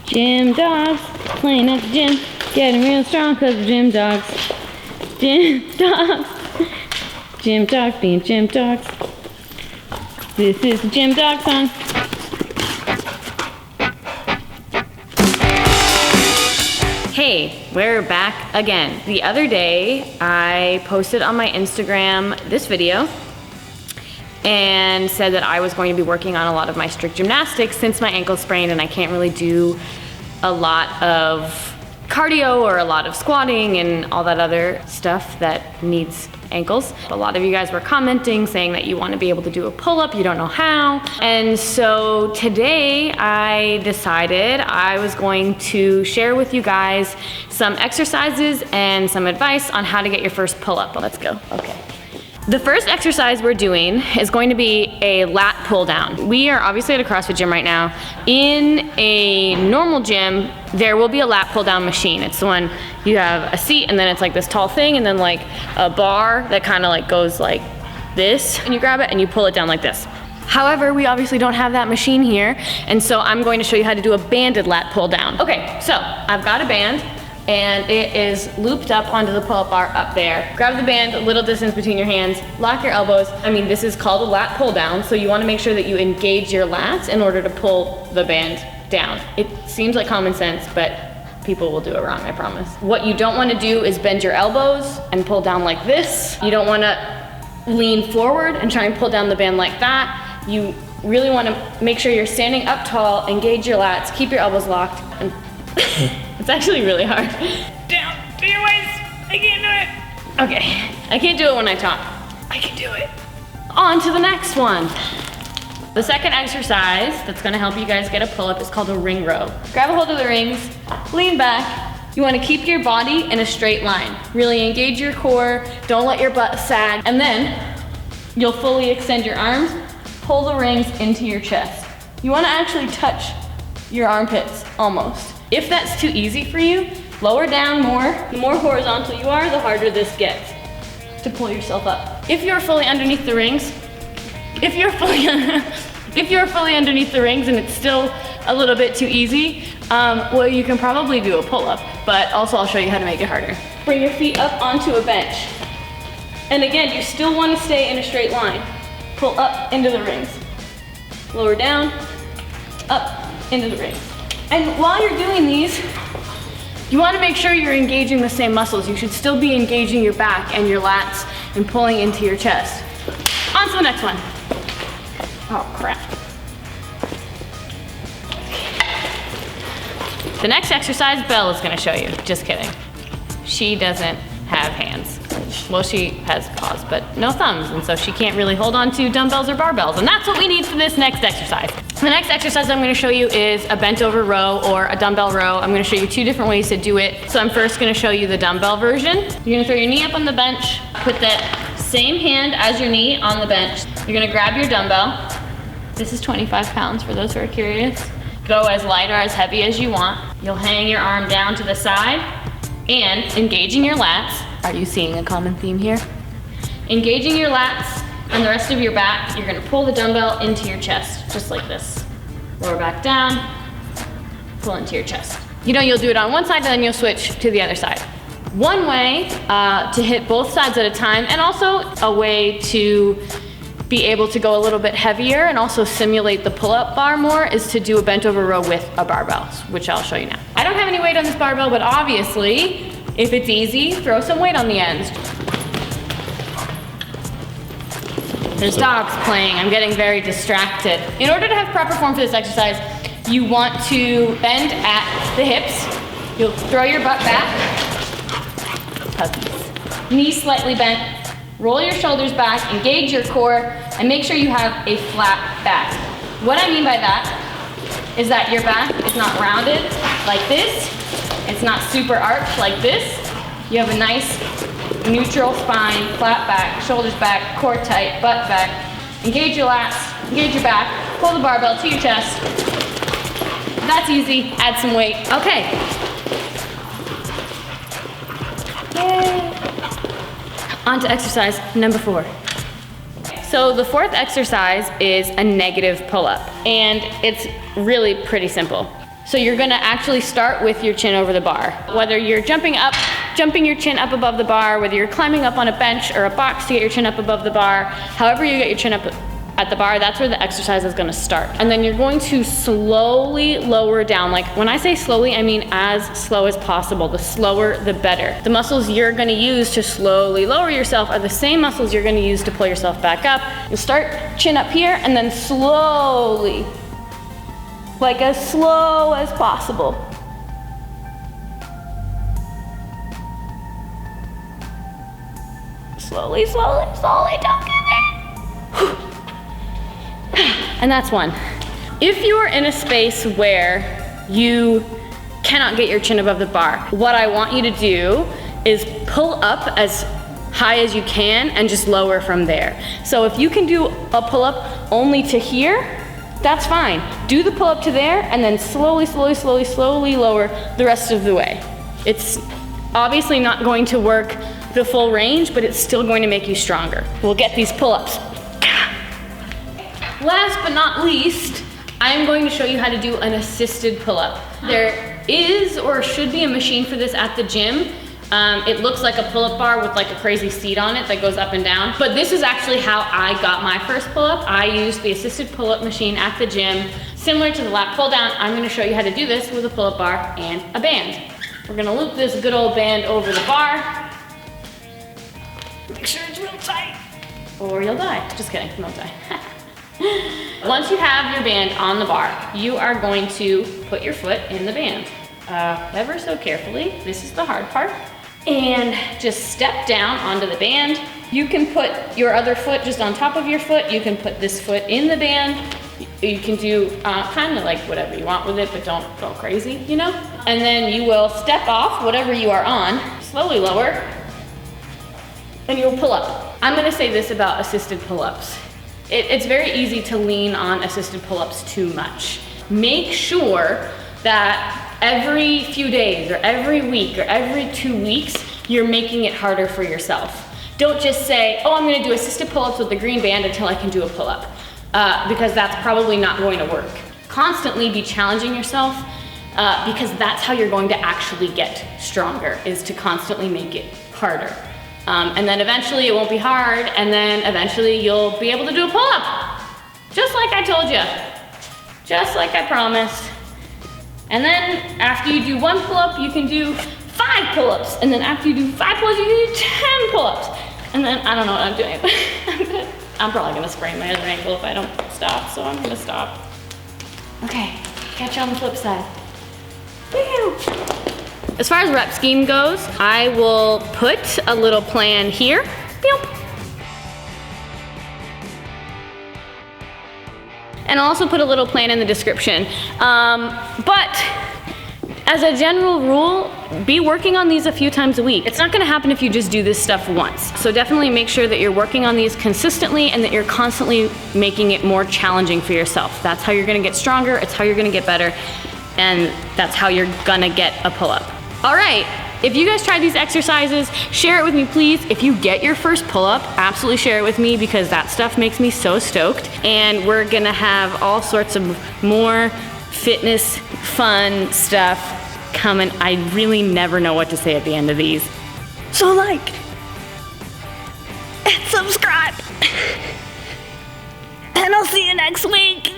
Gym dogs playing at the gym, getting real strong because of gym dogs. Gym dogs. Gym dogs being gym dogs. This is the gym dog song. Hey, we're back again. The other day, I posted on my Instagram this video and said that I was going to be working on a lot of my strict gymnastics since my ankle sprained and I can't really do a lot of cardio or a lot of squatting and all that other stuff that needs ankles. A lot of you guys were commenting saying that you want to be able to do a pull-up, you don't know how. And so today I decided I was going to share with you guys some exercises and some advice on how to get your first pull-up. Let's go. Okay. The first exercise we're doing is going to be a lat pull down. We are obviously at a CrossFit gym right now. In a normal gym, there will be a lat pull down machine. It's the one you have a seat and then it's like this tall thing and then like a bar that kind of like goes like this and you grab it and you pull it down like this. However, we obviously don't have that machine here, and so I'm going to show you how to do a banded lat pull down. Okay, so I've got a band and it is looped up onto the pull-up bar up there. Grab the band, a little distance between your hands, lock your elbows. I mean, this is called a lat pull down, so you wanna make sure that you engage your lats in order to pull the band down. It seems like common sense, but people will do it wrong, I promise. What you don't wanna do is bend your elbows and pull down like this. You don't wanna lean forward and try and pull down the band like that. You really wanna make sure you're standing up tall, engage your lats, keep your elbows locked, and it's actually really hard. Down to your waist. I can't do it. Okay, I can't do it when I talk. I can do it. On to the next one. The second exercise that's gonna help you guys get a pull-up is called a ring row. Grab a hold of the rings, lean back. You wanna keep your body in a straight line. Really engage your core, don't let your butt sag, and then you'll fully extend your arms, pull the rings into your chest. You wanna actually touch your armpits, almost. If that's too easy for you, lower down more. The more horizontal you are, the harder this gets to pull yourself up. If you're fully underneath the rings, if you're fully underneath the rings and it's still a little bit too easy, well, you can probably do a pull-up, but also I'll show you how to make it harder. Bring your feet up onto a bench. And again, you still want to stay in a straight line. Pull up into the rings. Lower down, up into the rings. And while you're doing these, you want to make sure you're engaging the same muscles. You should still be engaging your back and your lats and pulling into your chest. On to the next one. Oh, crap. The next exercise, Belle is going to show you. Just kidding. She doesn't have hands. Well, she has paws, but no thumbs, and so she can't really hold on to dumbbells or barbells, and that's what we need for this next exercise. The next exercise I'm gonna show you is a bent over row or a dumbbell row. I'm gonna show you two different ways to do it. So I'm first gonna show you the dumbbell version. You're gonna throw your knee up on the bench, put that same hand as your knee on the bench. You're gonna grab your dumbbell. This is 25 pounds for those who are curious. Go as light or as heavy as you want. You'll hang your arm down to the side and engaging your lats. Are you seeing a common theme here? Engaging your lats and the rest of your back, you're gonna pull the dumbbell into your chest, just like this. Lower back down, pull into your chest. You know, you'll do it on one side and then you'll switch to the other side. One way to hit both sides at a time, and also a way to be able to go a little bit heavier and also simulate the pull-up bar more, is to do a bent over row with a barbell, which I'll show you now. I don't have any weight on this barbell, but obviously, if it's easy, throw some weight on the ends. There's dogs playing. I'm getting very distracted. In order to have proper form for this exercise, you want to bend at the hips. You'll throw your butt back. Puppies. Knees slightly bent. Roll your shoulders back, engage your core, and make sure you have a flat back. What I mean by that is that your back is not rounded like this. It's not super arched like this. You have a nice neutral spine, flat back, shoulders back, core tight, butt back. Engage your lats, engage your back, pull the barbell to your chest. That's easy, add some weight. Okay. Yay. On to exercise number 4. So the fourth exercise is a negative pull-up, and it's really pretty simple. So you're gonna actually start with your chin over the bar. Whether you're jumping your chin up above the bar, whether you're climbing up on a bench or a box to get your chin up above the bar, however you get your chin up at the bar, that's where the exercise is gonna start. And then you're going to slowly lower down. Like when I say slowly, I mean as slow as possible. The slower, the better. The muscles you're gonna use to slowly lower yourself are the same muscles you're gonna use to pull yourself back up. You start chin up here and then slowly, like as slow as possible. Slowly, slowly, slowly, don't give in. And that's one. If you are in a space where you cannot get your chin above the bar, what I want you to do is pull up as high as you can and just lower from there. So if you can do a pull-up only to here, that's fine. Do the pull-up to there and then slowly, slowly, slowly, slowly lower the rest of the way. It's obviously not going to work the full range, but it's still going to make you stronger. We'll get these pull-ups. Last but not least, I'm going to show you how to do an assisted pull-up. There is or should be a machine for this at the gym. It looks like a pull-up bar with like a crazy seat on it that goes up and down. But this is actually how I got my first pull-up. I used the assisted pull-up machine at the gym. Similar to the lat pull-down, I'm gonna show you how to do this with a pull-up bar and a band. We're gonna loop this good old band over the bar. Make sure it's real tight or you'll die. Just kidding, don't die. Once you have your band on the bar, you are going to put your foot in the band. Ever so carefully, this is the hard part. And just step down onto the band. You can put your other foot just on top of your foot. You can put this foot in the band. You can do kind of like whatever you want with it, but don't go crazy, you know? And then you will step off whatever you are on, slowly lower, and you'll pull up. I'm gonna say this about assisted pull-ups. It's very easy to lean on assisted pull-ups too much. Make sure that every few days or every week or every 2 weeks, you're making it harder for yourself. Don't just say, oh, I'm gonna do assisted pull-ups with the green band until I can do a pull-up, because that's probably not going to work. Constantly be challenging yourself, because that's how you're going to actually get stronger, is to constantly make it harder. And then eventually it won't be hard, and then eventually you'll be able to do a pull-up. Just like I told you. Just like I promised. And then after you do 1 pull-up, you can do 5 pull-ups. And then after you do 5 pull-ups, you can do 10 pull-ups. And then, I don't know what I'm doing, but I'm probably gonna sprain my other ankle if I don't stop, so I'm gonna stop. Okay, catch you on the flip side. Woo! As far as rep scheme goes, I will put a little plan here. And I'll also put a little plan in the description. But as a general rule, be working on these a few times a week. It's not gonna happen if you just do this stuff once. So definitely make sure that you're working on these consistently and that you're constantly making it more challenging for yourself. That's how you're gonna get stronger, it's how you're gonna get better, and that's how you're gonna get a pull-up. All right, if you guys tried these exercises, share it with me, please. If you get your first pull-up, absolutely share it with me, because that stuff makes me so stoked. And we're gonna have all sorts of more fitness, fun stuff coming. I really never know what to say at the end of these. So like and subscribe. And I'll see you next week.